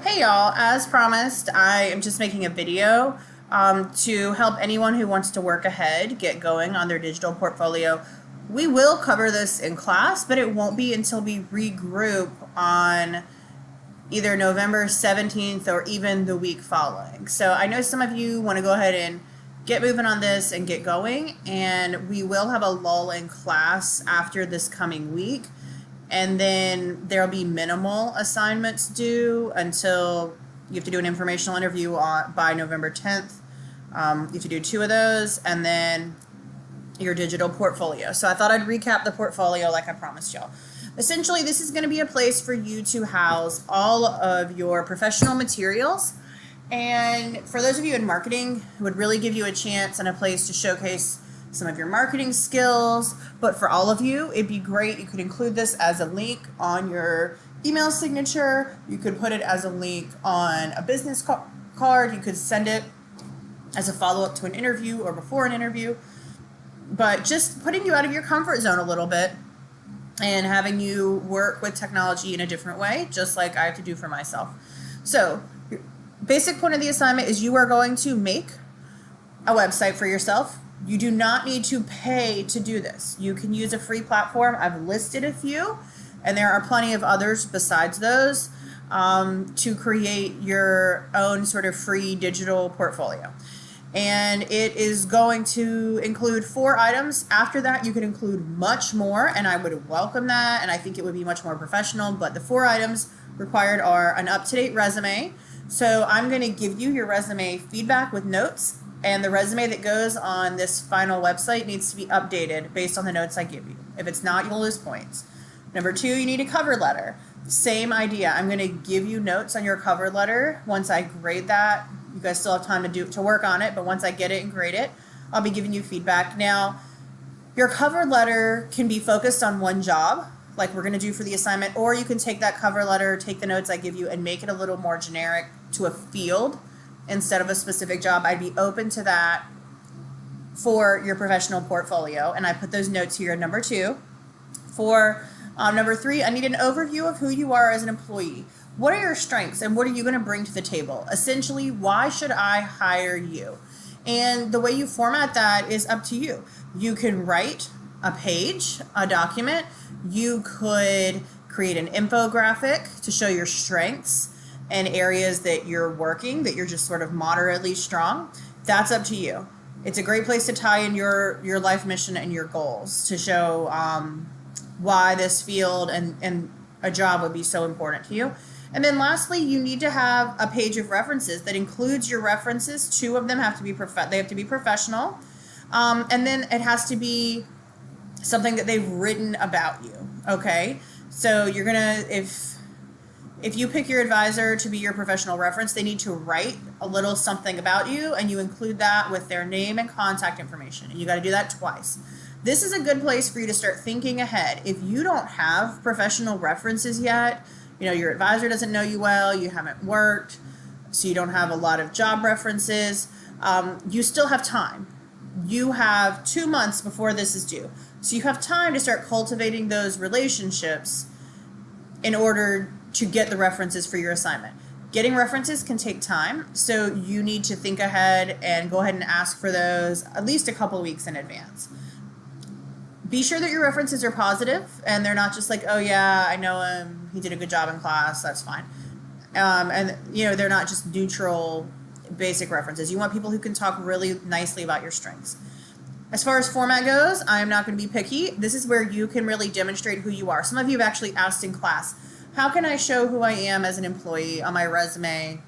Hey y'all, as promised, I am just making a video to help anyone who wants to work ahead get going on their digital portfolio. We will cover this in class, but it won't be until we regroup on either November 17th or even the week following. So I know some of you want to go ahead and get moving on this and get going, and we will have a lull in class after this coming week. And then there'll be minimal assignments due until you have to do an informational interview by November 10th. You have to do 2 of those, and then your digital portfolio. So I thought I'd recap the portfolio like I promised y'all. Essentially, this is going to be a place for you to house all of your professional materials. And for those of you in marketing, it would really give you a chance and a place to showcase some of your marketing skills. But for all of you, it'd be great. You could include this as a link on your email signature. You could put it as a link on a business card. You could send it as a follow-up to an interview or before an interview. But just putting you out of your comfort zone a little bit and having you work with technology in a different way, just like I have to do for myself. So, basic point of the assignment is you are going to make a website for yourself. You do not need to pay to do this. You can use a free platform. I've listed a few, and there are plenty of others besides those to create your own sort of free digital portfolio. And it is going to include 4 items. After that, you can include much more, and I would welcome that, and I think it would be much more professional. But the 4 items required are an up-to-date resume. So I'm going to give you your resume feedback with notes, and the resume that goes on this final website needs to be updated based on the notes I give you. If it's not, you'll lose points. Number 2, you need a cover letter. Same idea. I'm going to give you notes on your cover letter. Once I grade that, you guys still have time to work on it, but once I get it and grade it, I'll be giving you feedback. Now, your cover letter can be focused on one job, like we're going to do for the assignment, or you can take that cover letter, take the notes I give you, and make it a little more generic to a field instead of a specific job. I'd be open to that for your professional portfolio, and I put those notes here in number 2. For number 3, I need an overview of who you are as an employee. What are your strengths and what are you going to bring to the table? Essentially, why should I hire you? And the way you format that is up to you. You can write a page, a document. You could create an infographic to show your strengths and areas that you're working, that you're just sort of moderately strong. That's up to you. It's a great place to tie in your life mission and your goals to show why this field and a job would be so important to you. And then lastly, you need to have a page of references that includes your references. 2 of them have to be they have to be professional. And then it has to be something that they've written about you. Okay? So you're going to, if you pick your advisor to be your professional reference, they need to write a little something about you, and you include that with their name and contact information. And you got to do that twice. This is a good place for you to start thinking ahead. If you don't have professional references yet, your advisor doesn't know you well, you haven't worked, so you don't have a lot of job references, you still have time. You have 2 months before this is due. So you have time to start cultivating those relationships in order to get the references for your assignment. Getting references can take time, so you need to think ahead and go ahead and ask for those at least a couple weeks in advance. Be sure that your references are positive and they're not just like, oh yeah, I know him, he did a good job in class, that's fine. And they're not just neutral, basic references. You want people who can talk really nicely about your strengths. As far as format goes, I'm not going to be picky. This is where you can really demonstrate who you are. Some of you have actually asked in class, how can I show who I am as an employee on my resume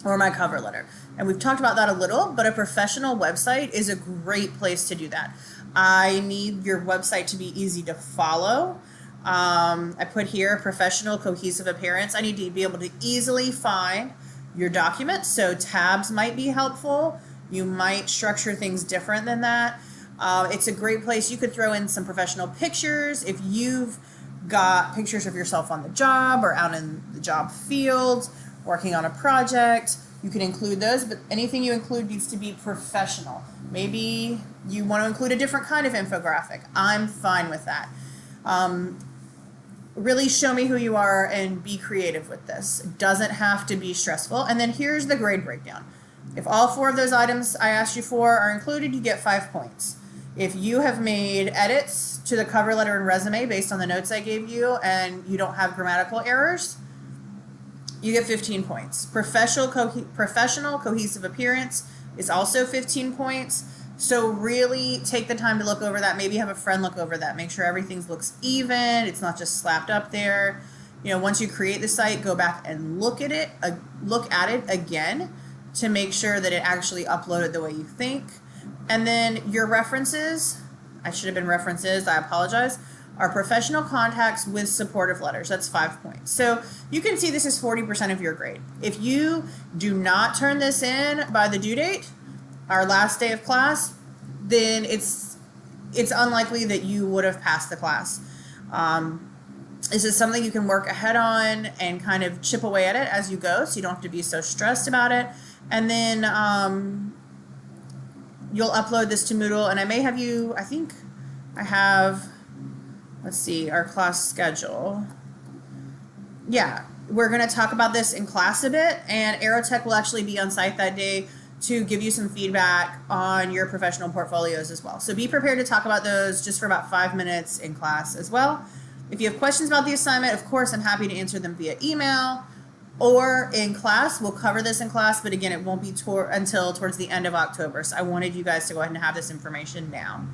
or my cover letter? And we've talked about that a little, but a professional website is a great place to do that. I need your website to be easy to follow. I put here professional, cohesive appearance. I need to be able to easily find your documents, so tabs might be helpful. You might structure things different than that. It's a great place. You could throw in some professional pictures. If you've got pictures of yourself on the job or out in the job field, working on a project, you can include those, but anything you include needs to be professional. Maybe you want to include a different kind of infographic. I'm fine with that. really show me who you are and be creative with this. It doesn't have to be stressful. And then here's the grade breakdown. If all 4 of those items I asked you for are included, you get 5 points. If you have made edits to the cover letter and resume based on the notes I gave you and you don't have grammatical errors, you get 15 points. Professional cohesive appearance is also 15 points. So really take the time to look over that. Maybe have a friend look over that. Make sure everything looks even. It's not just slapped up there. Once you create the site, go back and look at it again to make sure that it actually uploaded the way you think. And then your references, I should have been references, I apologize, are professional contacts with supportive letters. That's 5 points. So you can see this is 40% of your grade. If you do not turn this in by the due date, our last day of class, then it's unlikely that you would have passed the class. This is something you can work ahead on and kind of chip away at it as you go, so you don't have to be so stressed about it. And then you'll upload this to Moodle, and I may have you, I think I have, let's see, our class schedule. Yeah, we're going to talk about this in class a bit, and Aerotech will actually be on site that day to give you some feedback on your professional portfolios as well. So be prepared to talk about those just for about 5 minutes in class as well. If you have questions about the assignment, of course, I'm happy to answer them via email or in class. We'll cover this in class, but again, it won't be until towards the end of October. So I wanted you guys to go ahead and have this information now.